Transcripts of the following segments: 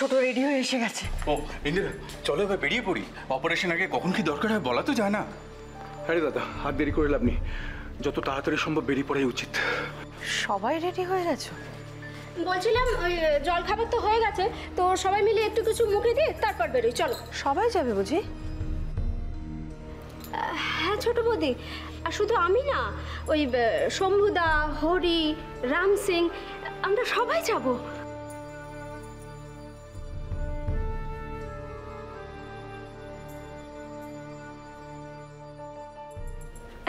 ছোট রেডি হয়ে এসে গেছে। ও ইন্দিরা, চলো এবার বেরিয়ে পড়ি। অপারেশন আগে কখন কি দরকার হয় বলা তো যায় না। আরে দাদা, আর দেরি করে লাভ নেই, যত তাড়াতাড়ি সম্ভব বেরিয়ে পড়াই উচিত। সবাই রেডি হয়ে গেছো? বলছিলাম ওই জল খাবার তো হয়ে গেছে, তো সবাই মিলে একটু কিছু মুখে দিয়ে তারপর বেরোই। চলো। সবাই যাবে বুঝি? হ্যাঁ ছোট বৌদি, আর শুধু আমি না, ওই শম্ভুদা, হরি, রাম সিং, আমরা সবাই যাব।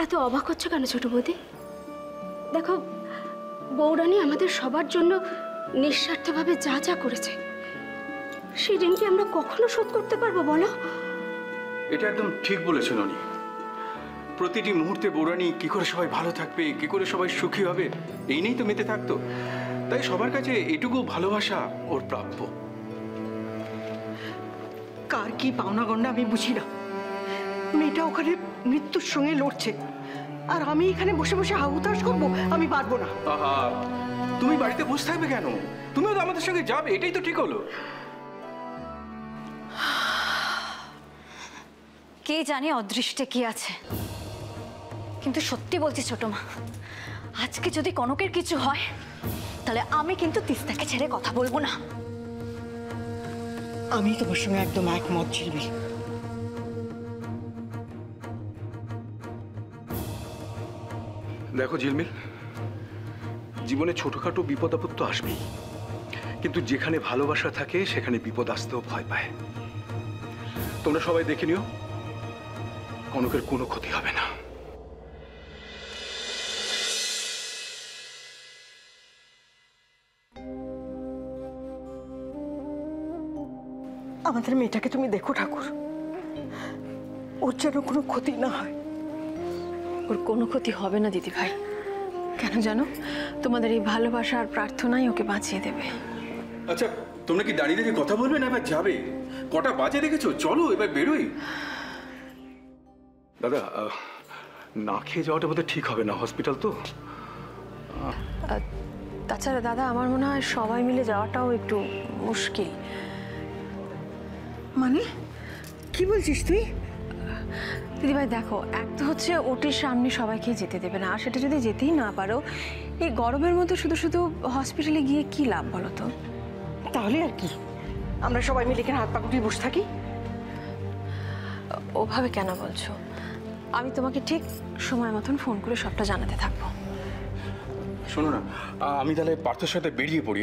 এত অবাক হচ্ছে কেন ছোট বৌদি? দেখো, বৌরানী আমাদের সবার জন্য নিঃস্বার্থভাবে যা যা করেছে, সেই ঋণ কি আমরা কখনো শোধ করতে পারবো বলো? এটা একদম ঠিক বলেছেন উনি। প্রতিটি মুহূর্তে বৌরানী কি করে সবাই ভালো থাকবে, কি করে সবাই সুখী হবে, এই নিয়েই তো মেতে থাকতো। তাই সবার কাছে এটুকু ভালোবাসা ওর প্রাপ্য। কার কি পাওনা গন্ডা আমি বুঝি না। মেয়েটা ওখানে মৃত্যুর সঙ্গে লড়ছে, আর আমি এখানে বসে বসে হাহুতাশ করবো? আমি পারবো না। আহা, তুমি বাড়িতে বসে থাকবে কেন? তুমিও তো আমাদের সঙ্গে যাবে, এটাই তো ঠিক হলো। কে জানে অদৃষ্টে কি আছে, কিন্তু সত্যি বলছি ছোট মা, আজকে যদি কনকের কিছু হয় তাহলে আমি কিন্তু তিস্তাকে ছেড়ে কথা বলবো না। আমি তোমার সঙ্গে একদম একমত ঝিলমিল। দেখো ঝিলমিল, জীবনে ছোটখাটো বিপদ আপদ তো আসবেই, কিন্তু যেখানে ভালোবাসা থাকে সেখানে বিপদ আসতেও ভয় পায়। তোমরা সবাই দেখে নিও, কনকের কোনো ক্ষতি হবে না। আমাদের মেয়েটাকে তুমি দেখো ঠাকুর, ওর যেন কোনো ক্ষতি না হয়। ওর কোনো ক্ষতি হবে না দিদি ভাই। কেন জানো, তোমাদের এই ভালোবাসা আর প্রার্থনাই ওকে বাঁচিয়ে দেবে। আচ্ছা, তোমরা কি দাঁড়িয়ে দাঁড়িয়ে কথা বলবে না এবার যাবে? কটা বাজে দেখেছো? চলো এবার বেরোই। দাদা, না খেয়ে যাওয়াটা বোধহয় ঠিক হবে না, হসপিটাল তো। তাছাড়া দাদা, আমার মনে হয় সবাই মিলে যাওয়াটাও একটু মুশকিল। মানে কি বলছিস তুই? দিদিভাই দেখো, এক তো হচ্ছে ওটির সামনে সবাইকে যেতে দেবে না, আর সেটা যদি যেতেই না পারো, এই গরমের মধ্যে শুধু শুধু হসপিটালে গিয়ে কি লাভ বলো তো? তাহলে আর কি, আমরা সবাই মিলে এখানে হাত পা গুটিয়ে বসে থাকি? ওভাবে কেন বলছো? আমি তোমাকে ঠিক সময় মতন ফোন করে সবটা জানাতে থাকবো। শোনো না, আমি তাহলে পার্থর সাথে বেরিয়ে পড়ি।